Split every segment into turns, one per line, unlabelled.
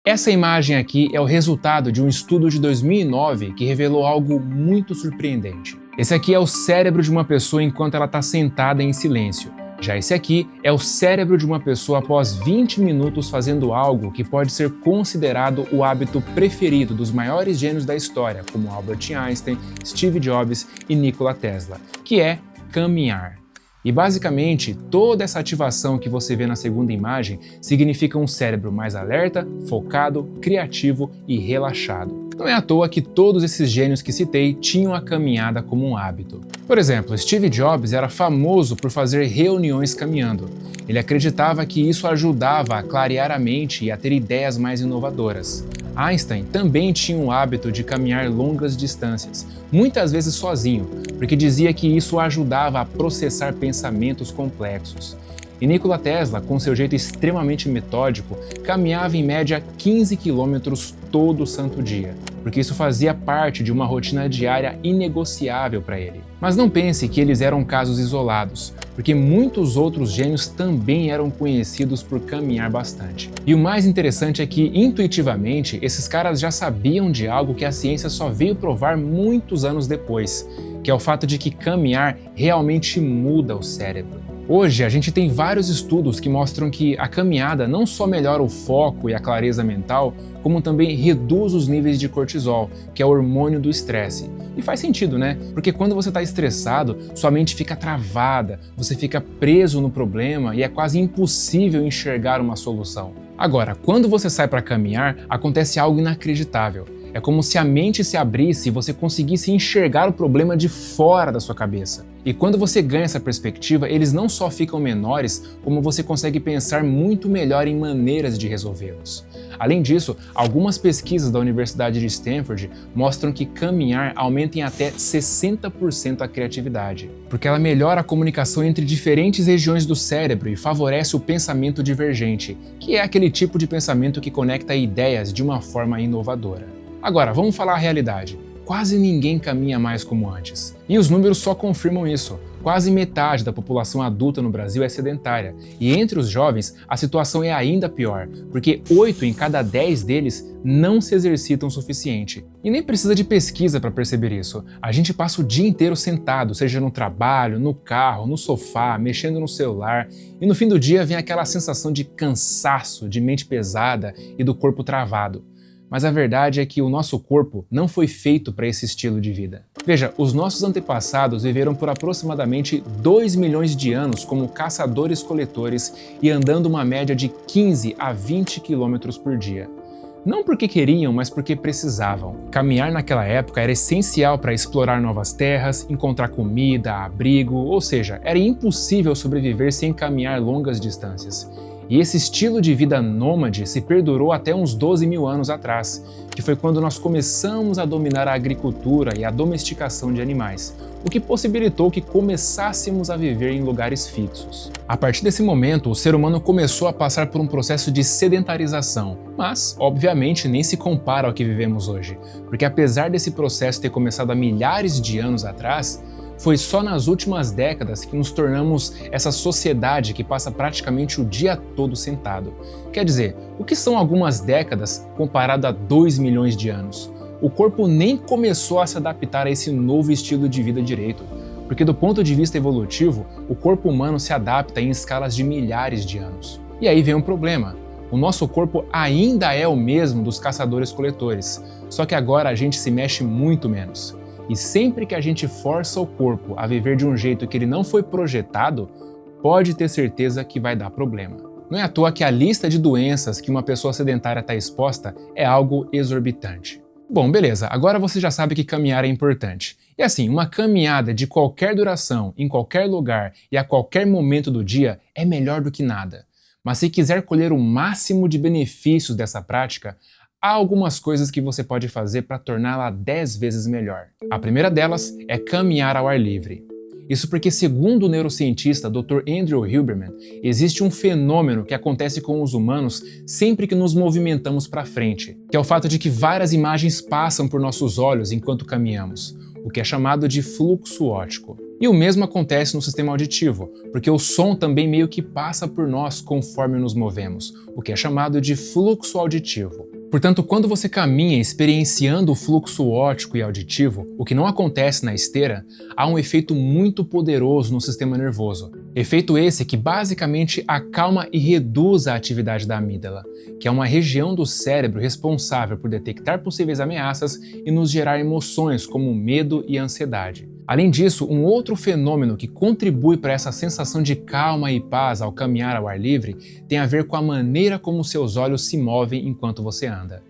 Essa imagem aqui é o resultado de um estudo de 2009 que revelou algo muito surpreendente. Esse aqui é o cérebro de uma pessoa enquanto ela está sentada em silêncio. Já esse aqui é o cérebro de uma pessoa após 20 minutos fazendo algo que pode ser considerado o hábito preferido dos maiores gênios da história, como Albert Einstein, Steve Jobs e Nikola Tesla, que é caminhar. E basicamente, toda essa ativação que você vê na segunda imagem significa um cérebro mais alerta, focado, criativo e relaxado. Não é à toa que todos esses gênios que citei tinham a caminhada como um hábito. Por exemplo, Steve Jobs era famoso por fazer reuniões caminhando. Ele acreditava que isso ajudava a clarear a mente e a ter ideias mais inovadoras. Einstein também tinha o hábito de caminhar longas distâncias, muitas vezes sozinho, porque dizia que isso ajudava a processar pensamentos complexos. E Nikola Tesla, com seu jeito extremamente metódico, caminhava em média 15 quilômetros todo santo dia, porque isso fazia parte de uma rotina diária inegociável para ele. Mas não pense que eles eram casos isolados, porque muitos outros gênios também eram conhecidos por caminhar bastante. E o mais interessante é que, intuitivamente, esses caras já sabiam de algo que a ciência só veio provar muitos anos depois, que é o fato de que caminhar realmente muda o cérebro. Hoje, a gente tem vários estudos que mostram que a caminhada não só melhora o foco e a clareza mental, como também reduz os níveis de cortisol, que é o hormônio do estresse. E faz sentido, né? Porque quando você está estressado, sua mente fica travada, você fica preso no problema e é quase impossível enxergar uma solução. Agora, quando você sai para caminhar, acontece algo inacreditável. É como se a mente se abrisse e você conseguisse enxergar o problema de fora da sua cabeça. E quando você ganha essa perspectiva, eles não só ficam menores, como você consegue pensar muito melhor em maneiras de resolvê-los. Além disso, algumas pesquisas da Universidade de Stanford mostram que caminhar aumenta em até 60% a criatividade, porque ela melhora a comunicação entre diferentes regiões do cérebro e favorece o pensamento divergente, que é aquele tipo de pensamento que conecta ideias de uma forma inovadora. Agora, vamos falar a realidade. Quase ninguém caminha mais como antes. E os números só confirmam isso. Quase metade da população adulta no Brasil é sedentária. E entre os jovens, a situação é ainda pior, porque 8 em cada 10 deles não se exercitam o suficiente. E nem precisa de pesquisa para perceber isso. A gente passa o dia inteiro sentado, seja no trabalho, no carro, no sofá, mexendo no celular, e no fim do dia vem aquela sensação de cansaço, de mente pesada e do corpo travado. Mas a verdade é que o nosso corpo não foi feito para esse estilo de vida. Veja, os nossos antepassados viveram por aproximadamente 2 milhões de anos como caçadores-coletores e andando uma média de 15 a 20 quilômetros por dia. Não porque queriam, mas porque precisavam. Caminhar naquela época era essencial para explorar novas terras, encontrar comida, abrigo, ou seja, era impossível sobreviver sem caminhar longas distâncias. E esse estilo de vida nômade se perdurou até uns 12 mil anos atrás, que foi quando nós começamos a dominar a agricultura e a domesticação de animais, o que possibilitou que começássemos a viver em lugares fixos. A partir desse momento, o ser humano começou a passar por um processo de sedentarização, mas, obviamente, nem se compara ao que vivemos hoje, porque apesar desse processo ter começado há milhares de anos atrás, foi só nas últimas décadas que nos tornamos essa sociedade que passa praticamente o dia todo sentado. Quer dizer, o que são algumas décadas comparado a 2 milhões de anos? O corpo nem começou a se adaptar a esse novo estilo de vida direito, porque do ponto de vista evolutivo, o corpo humano se adapta em escalas de milhares de anos. E aí vem um problema. O nosso corpo ainda é o mesmo dos caçadores-coletores, só que agora a gente se mexe muito menos. E sempre que a gente força o corpo a viver de um jeito que ele não foi projetado, pode ter certeza que vai dar problema. Não é à toa que a lista de doenças que uma pessoa sedentária está exposta é algo exorbitante. Bom, beleza, agora você já sabe que caminhar é importante. E assim, uma caminhada de qualquer duração, em qualquer lugar e a qualquer momento do dia é melhor do que nada. Mas se quiser colher o máximo de benefícios dessa prática, há algumas coisas que você pode fazer para torná-la 10 vezes melhor. A primeira delas é caminhar ao ar livre. Isso porque, segundo o neurocientista Dr. Andrew Huberman, existe um fenômeno que acontece com os humanos sempre que nos movimentamos para frente, que é o fato de que várias imagens passam por nossos olhos enquanto caminhamos, o que é chamado de fluxo óptico. E o mesmo acontece no sistema auditivo, porque o som também meio que passa por nós conforme nos movemos, o que é chamado de fluxo auditivo. Portanto, quando você caminha experienciando o fluxo óptico e auditivo, o que não acontece na esteira, há um efeito muito poderoso no sistema nervoso. Efeito esse que basicamente acalma e reduz a atividade da amígdala, que é uma região do cérebro responsável por detectar possíveis ameaças e nos gerar emoções como medo e ansiedade. Além disso, um outro fenômeno que contribui para essa sensação de calma e paz ao caminhar ao ar livre tem a ver com a maneira como seus olhos se movem enquanto você anda.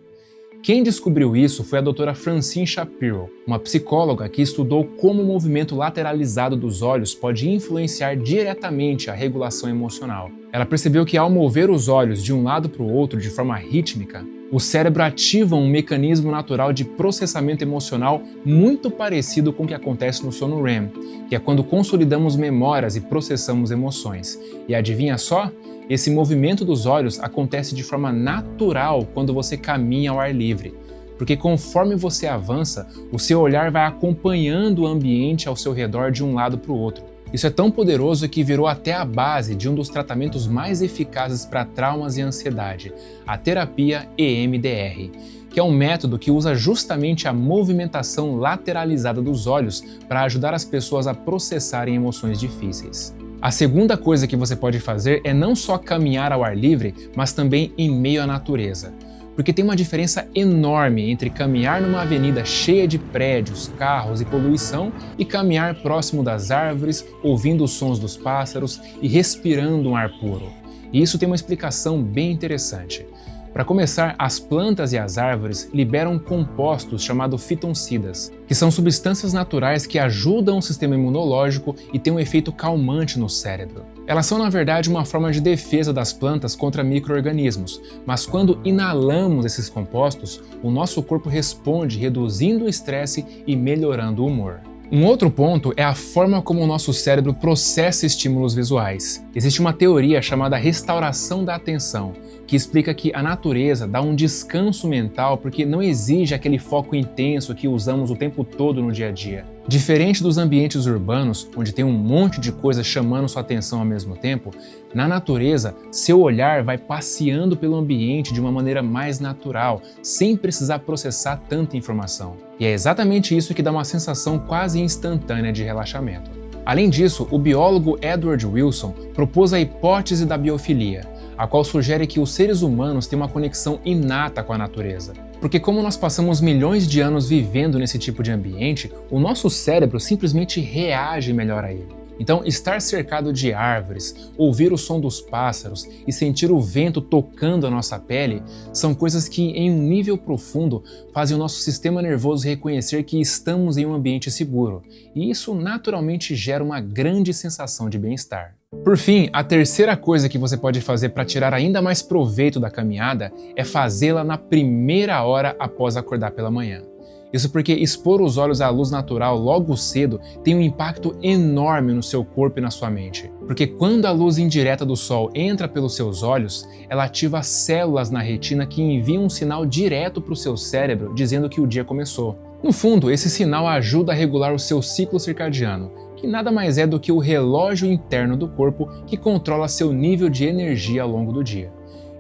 Quem descobriu isso foi a doutora Francine Shapiro, uma psicóloga que estudou como o movimento lateralizado dos olhos pode influenciar diretamente a regulação emocional. Ela percebeu que ao mover os olhos de um lado para o outro de forma rítmica, o cérebro ativa um mecanismo natural de processamento emocional muito parecido com o que acontece no sono REM, que é quando consolidamos memórias e processamos emoções. E adivinha só? Esse movimento dos olhos acontece de forma natural quando você caminha ao ar livre, porque conforme você avança, o seu olhar vai acompanhando o ambiente ao seu redor de um lado para o outro. Isso é tão poderoso que virou até a base de um dos tratamentos mais eficazes para traumas e ansiedade, a terapia EMDR, que é um método que usa justamente a movimentação lateralizada dos olhos para ajudar as pessoas a processarem emoções difíceis. A segunda coisa que você pode fazer é não só caminhar ao ar livre, mas também em meio à natureza. Porque tem uma diferença enorme entre caminhar numa avenida cheia de prédios, carros e poluição e caminhar próximo das árvores, ouvindo os sons dos pássaros e respirando um ar puro. E isso tem uma explicação bem interessante. Para começar, as plantas e as árvores liberam compostos chamados fitoncidas, que são substâncias naturais que ajudam o sistema imunológico e têm um efeito calmante no cérebro. Elas são, na verdade, uma forma de defesa das plantas contra micro-organismos, mas quando inalamos esses compostos, o nosso corpo responde reduzindo o estresse e melhorando o humor. Um outro ponto é a forma como o nosso cérebro processa estímulos visuais. Existe uma teoria chamada restauração da atenção, que explica que a natureza dá um descanso mental porque não exige aquele foco intenso que usamos o tempo todo no dia a dia. Diferente dos ambientes urbanos, onde tem um monte de coisas chamando sua atenção ao mesmo tempo, na natureza, seu olhar vai passeando pelo ambiente de uma maneira mais natural, sem precisar processar tanta informação. E é exatamente isso que dá uma sensação quase instantânea de relaxamento. Além disso, o biólogo Edward Wilson propôs a hipótese da biofilia, a qual sugere que os seres humanos têm uma conexão inata com a natureza. Porque como nós passamos milhões de anos vivendo nesse tipo de ambiente, o nosso cérebro simplesmente reage melhor a ele. Então, estar cercado de árvores, ouvir o som dos pássaros e sentir o vento tocando a nossa pele são coisas que, em um nível profundo, fazem o nosso sistema nervoso reconhecer que estamos em um ambiente seguro. E isso naturalmente gera uma grande sensação de bem-estar. Por fim, a terceira coisa que você pode fazer para tirar ainda mais proveito da caminhada é fazê-la na primeira hora após acordar pela manhã. Isso porque expor os olhos à luz natural logo cedo tem um impacto enorme no seu corpo e na sua mente. Porque quando a luz indireta do sol entra pelos seus olhos, ela ativa células na retina que enviam um sinal direto para o seu cérebro dizendo que o dia começou. No fundo, esse sinal ajuda a regular o seu ciclo circadiano, que nada mais é do que o relógio interno do corpo que controla seu nível de energia ao longo do dia.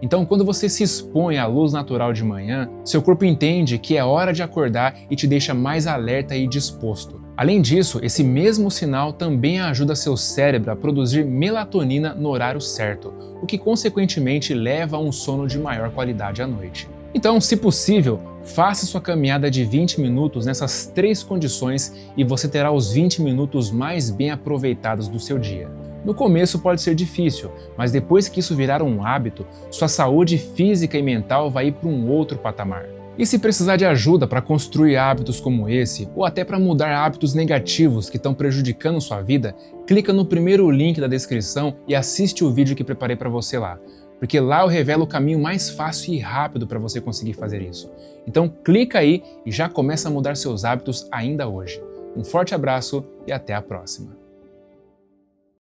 Então, quando você se expõe à luz natural de manhã, seu corpo entende que é hora de acordar e te deixa mais alerta e disposto. Além disso, esse mesmo sinal também ajuda seu cérebro a produzir melatonina no horário certo, o que consequentemente leva a um sono de maior qualidade à noite. Então, se possível, faça sua caminhada de 20 minutos nessas 3 condições e você terá os 20 minutos mais bem aproveitados do seu dia. No começo pode ser difícil, mas depois que isso virar um hábito, sua saúde física e mental vai ir para um outro patamar. E se precisar de ajuda para construir hábitos como esse, ou até para mudar hábitos negativos que estão prejudicando sua vida, clica no primeiro link da descrição e assiste o vídeo que preparei para você lá. Porque lá eu revelo o caminho mais fácil e rápido para você conseguir fazer isso. Então clica aí e já começa a mudar seus hábitos ainda hoje. Um forte abraço e até a próxima.